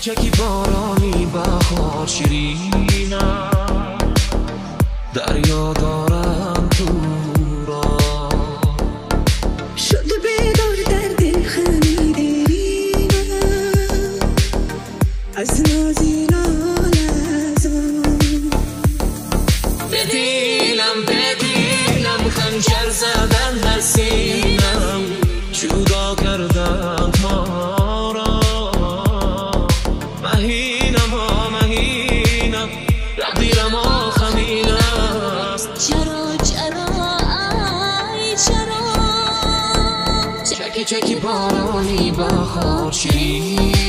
چکی بارانی بهار شیرینم، دریا دارم تو را شده بیدار در دل خمیدینم از نازی لالزار. به دیلم خنجر زدن در سینم، جدا کردن ما را. مهینم رقیرم خمین است. چرا ای چرا چکی بارانی بهار شیرین